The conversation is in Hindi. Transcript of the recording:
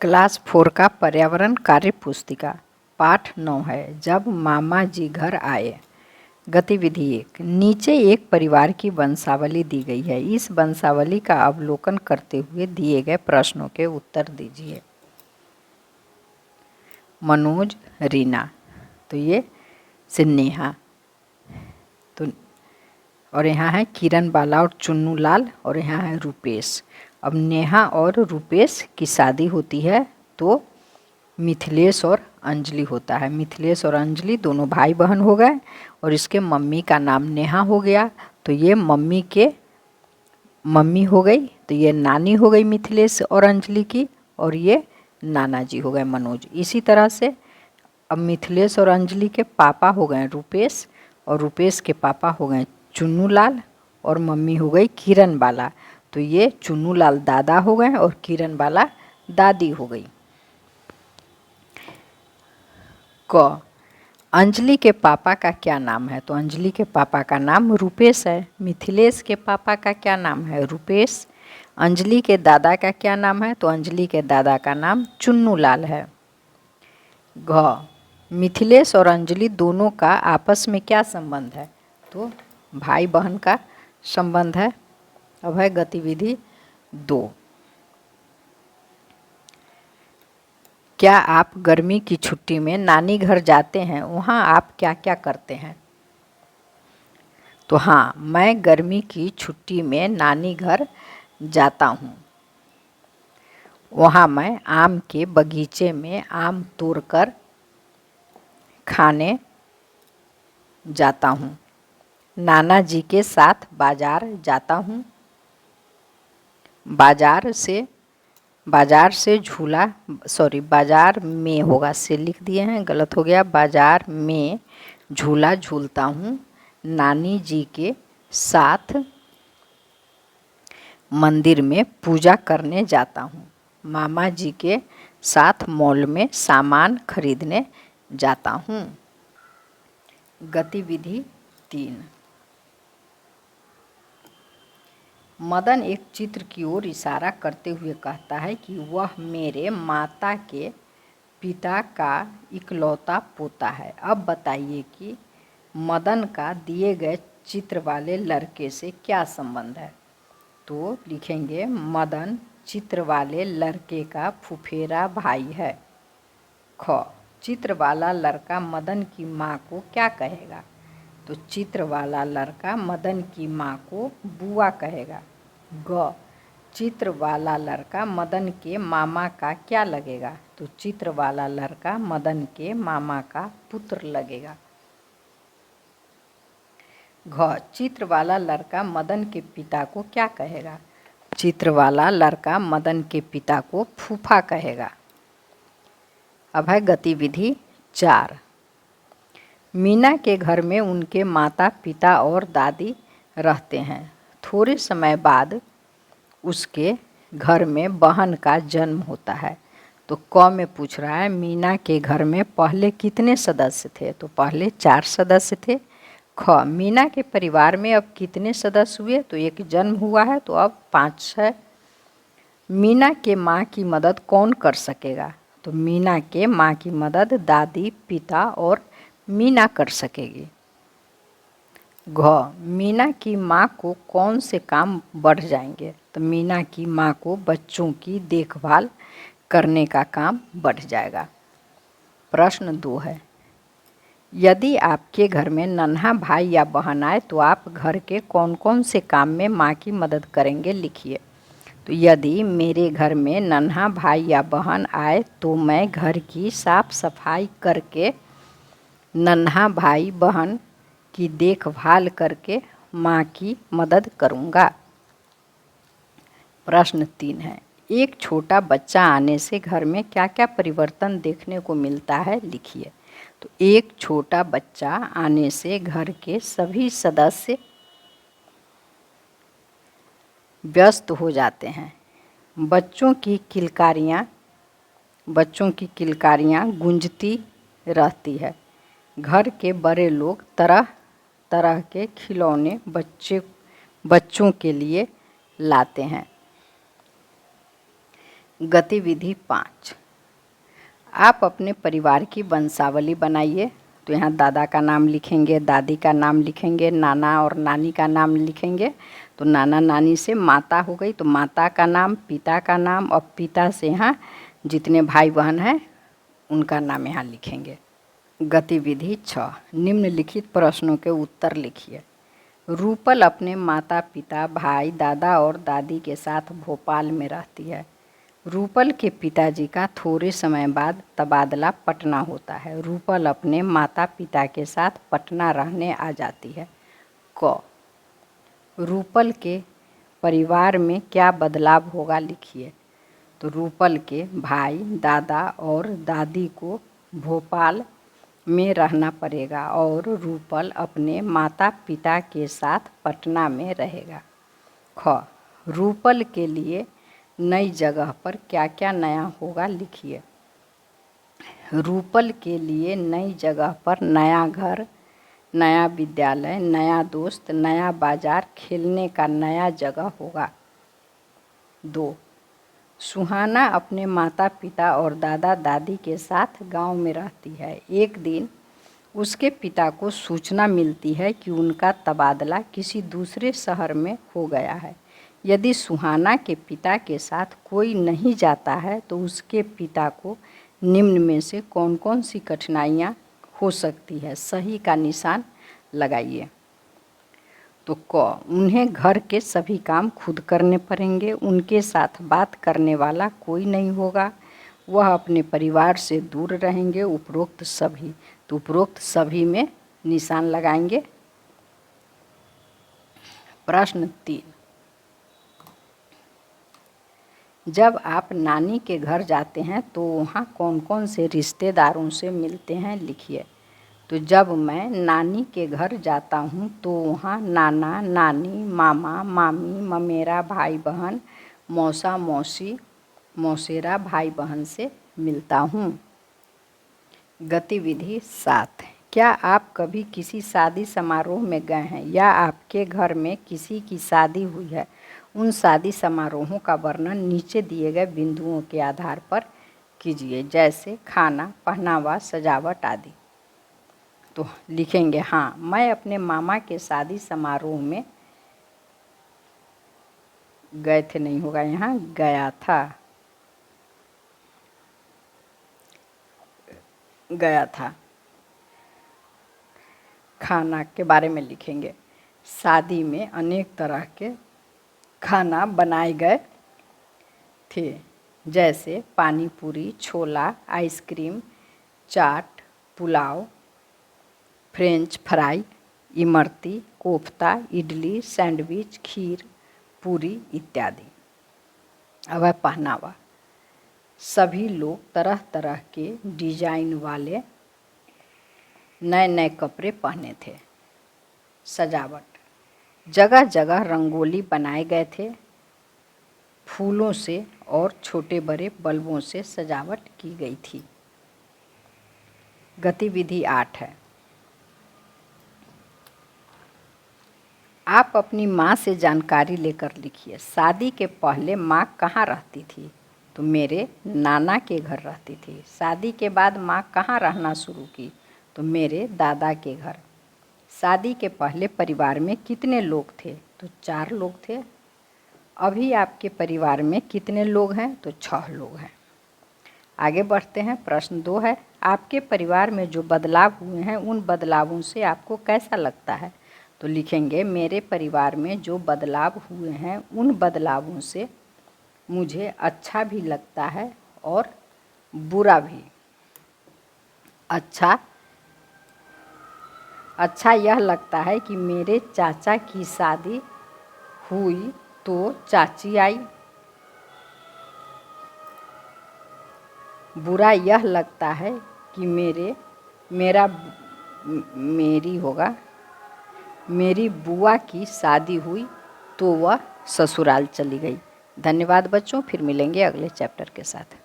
क्लास 4 का पर्यावरण कार्य पुस्तिका पाठ 9 है। जब मामा जी घर आए। गतिविधि 1। नीचे एक परिवार की वंशावली दी गई है। इस वंशावली का अवलोकन करते हुए दिए गए प्रश्नों के उत्तर दीजिए। मनोज, रीना, तो ये सिन्नेहा, तो और यहाँ है किरण बाला और चुन्नू लाल, और यहाँ है रूपेश। अब नेहा और रूपेश की शादी होती है तो मिथिलेश और अंजलि होता है। मिथिलेश और अंजलि दोनों भाई बहन हो गए और इसके मम्मी का नाम नेहा हो गया, तो ये मम्मी के मम्मी हो गई, तो ये नानी हो गई मिथिलेश और अंजलि की, और ये नाना जी हो गए मनोज। इसी तरह से अब मिथिलेश और अंजलि के पापा हो गए रूपेश, और रूपेश के पापा हो गए चुन्नू लाल, और मम्मी हो गई किरण बाला, तो ये चुन्नू लाल दादा हो गए और किरण बाला दादी हो गई। क अंजलि के पापा का क्या नाम है? तो अंजलि के पापा का नाम रूपेश है। मिथिलेश के पापा का क्या नाम है? रूपेश। अंजलि के दादा का क्या नाम है? तो अंजलि के दादा का नाम चुन्नू लाल है। घ मिथिलेश और अंजलि दोनों का आपस में क्या संबंध है? तो भाई बहन का संबंध है। अब है गतिविधि 2। क्या आप गर्मी की छुट्टी में नानी घर जाते हैं? वहाँ आप क्या क्या करते हैं? तो हाँ, मैं गर्मी की छुट्टी में नानी घर जाता हूँ। वहाँ मैं आम के बगीचे में आम तोड़कर खाने जाता हूँ। नाना जी के साथ बाजार जाता हूँ। बाजार में होगा, से लिख दिए हैं, गलत हो गया। बाजार में झूला झूलता हूँ। नानी जी के साथ मंदिर में पूजा करने जाता हूँ। मामा जी के साथ मॉल में सामान खरीदने जाता हूँ। गतिविधि 3। मदन एक चित्र की ओर इशारा करते हुए कहता है कि वह मेरे माता के पिता का इकलौता पोता है। अब बताइए कि मदन का दिए गए चित्र वाले लड़के से क्या संबंध है? तो लिखेंगे मदन चित्र वाले लड़के का फुफेरा भाई है। ख चित्र वाला लड़का मदन की माँ को क्या कहेगा? तो चित्र वाला लड़का मदन की माँ को बुआ कहेगा। ग चित्र वाला लड़का मदन के मामा का क्या लगेगा? तो चित्र वाला लड़का मदन के मामा का पुत्र लगेगा। घ चित्र वाला लड़का मदन के पिता को क्या कहेगा? चित्र वाला लड़का मदन के पिता को फूफा कहेगा। अब है गतिविधि 4। मीना के घर में उनके माता पिता और दादी रहते हैं। थोड़े समय बाद उसके घर में बहन का जन्म होता है। तो क में पूछ रहा है मीना के घर में पहले कितने सदस्य थे? तो पहले 4 सदस्य थे। ख मीना के परिवार में अब कितने सदस्य हुए? तो एक जन्म हुआ है तो अब 5 है। मीना के माँ की मदद कौन कर सकेगा? तो मीना के माँ की मदद दादी, पिता और मीना कर सकेगी। घ मीना की माँ को कौन से काम बढ़ जाएंगे? तो मीना की माँ को बच्चों की देखभाल करने का काम बढ़ जाएगा। प्रश्न 2 है। यदि आपके घर में नन्हा भाई या बहन आए तो आप घर के कौन कौन से काम में माँ की मदद करेंगे? लिखिए। तो यदि मेरे घर में नन्हा भाई या बहन आए तो मैं घर की साफ सफाई करके, नन्हा भाई बहन की देखभाल करके माँ की मदद करूँगा। प्रश्न 3 है। एक छोटा बच्चा आने से घर में क्या क्या परिवर्तन देखने को मिलता है? लिखिए। तो एक छोटा बच्चा आने से घर के सभी सदस्य व्यस्त हो जाते हैं। बच्चों की किलकारियाँ गूंजती रहती है। घर के बड़े लोग तरह तरह के खिलौने बच्चों के लिए लाते हैं। गतिविधि 5। आप अपने परिवार की वंशावली बनाइए। तो यहाँ दादा का नाम लिखेंगे, दादी का नाम लिखेंगे, नाना और नानी का नाम लिखेंगे। तो नाना नानी से माता हो गई, तो माता का नाम, पिता का नाम, और पिता से यहाँ जितने भाई बहन हैं उनका नाम यहाँ लिखेंगे। गतिविधि 6। निम्नलिखित प्रश्नों के उत्तर लिखिए। रूपल अपने माता पिता, भाई, दादा और दादी के साथ भोपाल में रहती है। रूपल के पिताजी का थोड़े समय बाद तबादला पटना होता है। रूपल अपने माता पिता के साथ पटना रहने आ जाती है। क। रूपल के परिवार में क्या बदलाव होगा लिखिए। तो रूपल के भाई, दादा और दादी को भोपाल में रहना पड़ेगा और रूपल अपने माता पिता के साथ पटना में रहेगा। ख। रूपल के लिए नई जगह पर क्या क्या नया होगा लिखिए। रूपल के लिए नई जगह पर नया घर, नया विद्यालय, नया दोस्त, नया बाजार, खेलने का नया जगह होगा। 2। सुहाना अपने माता पिता और दादा दादी के साथ गांव में रहती है। एक दिन उसके पिता को सूचना मिलती है कि उनका तबादला किसी दूसरे शहर में हो गया है। यदि सुहाना के पिता के साथ कोई नहीं जाता है तो उसके पिता को निम्न में से कौन कौन सी कठिनाइयाँ हो सकती है, सही का निशान लगाइए। तो क। उन्हें घर के सभी काम खुद करने पड़ेंगे। उनके साथ बात करने वाला कोई नहीं होगा। वह अपने परिवार से दूर रहेंगे। उपरोक्त सभी, तो उपरोक्त सभी में निशान लगाएंगे। प्रश्न 3। जब आप नानी के घर जाते हैं तो वहाँ कौन कौन से रिश्तेदारों से मिलते हैं लिखिए। तो जब मैं नानी के घर जाता हूँ तो वहाँ नाना नानी, मामा मामी, ममेरा भाई बहन, मौसा मौसी, मौसेरा भाई बहन से मिलता हूँ। गतिविधि 7। क्या आप कभी किसी शादी समारोह में गए हैं या आपके घर में किसी की शादी हुई है? उन शादी समारोहों का वर्णन नीचे दिए गए बिंदुओं के आधार पर कीजिए, जैसे खाना, पहनावा, सजावट आदि। तो लिखेंगे हाँ, मैं अपने मामा के शादी समारोह में गए थे, नहीं होगा यहाँ, गया था। खाना के बारे में लिखेंगे। शादी में अनेक तरह के खाना बनाए गए थे, जैसे pani puri, chhola, ice cream, chaat, pulao, French fry, imarti, kofta, idli, sandwich, kheer, puri इत्यादि। अब है पहनावा। सभी लोग तरह तरह के डिजाइन वाले नए नए कपड़े पहने थे। सजावट। जगह जगह रंगोली बनाए गए थे। फूलों से और छोटे बड़े बल्बों से सजावट की गई थी। गतिविधि 8 है। आप अपनी माँ से जानकारी लेकर लिखिए। शादी के पहले माँ कहाँ रहती थी? तो मेरे नाना के घर रहती थी। शादी के बाद माँ कहाँ रहना शुरू की? तो मेरे दादा के घर। शादी के पहले परिवार में कितने लोग थे? तो 4 लोग थे। अभी आपके परिवार में कितने लोग हैं? तो 6 लोग हैं। आगे बढ़ते हैं। प्रश्न 2 है, आपके परिवार में जो बदलाव हुए हैं उन बदलावों से आपको कैसा लगता है? तो लिखेंगे मेरे परिवार में जो बदलाव हुए हैं उन बदलावों से मुझे अच्छा भी लगता है और बुरा भी। अच्छा यह लगता है कि मेरे चाचा की शादी हुई तो चाची आई। बुरा यह लगता है कि मेरी बुआ की शादी हुई तो वह ससुराल चली गई। धन्यवाद बच्चों, फिर मिलेंगे अगले चैप्टर के साथ।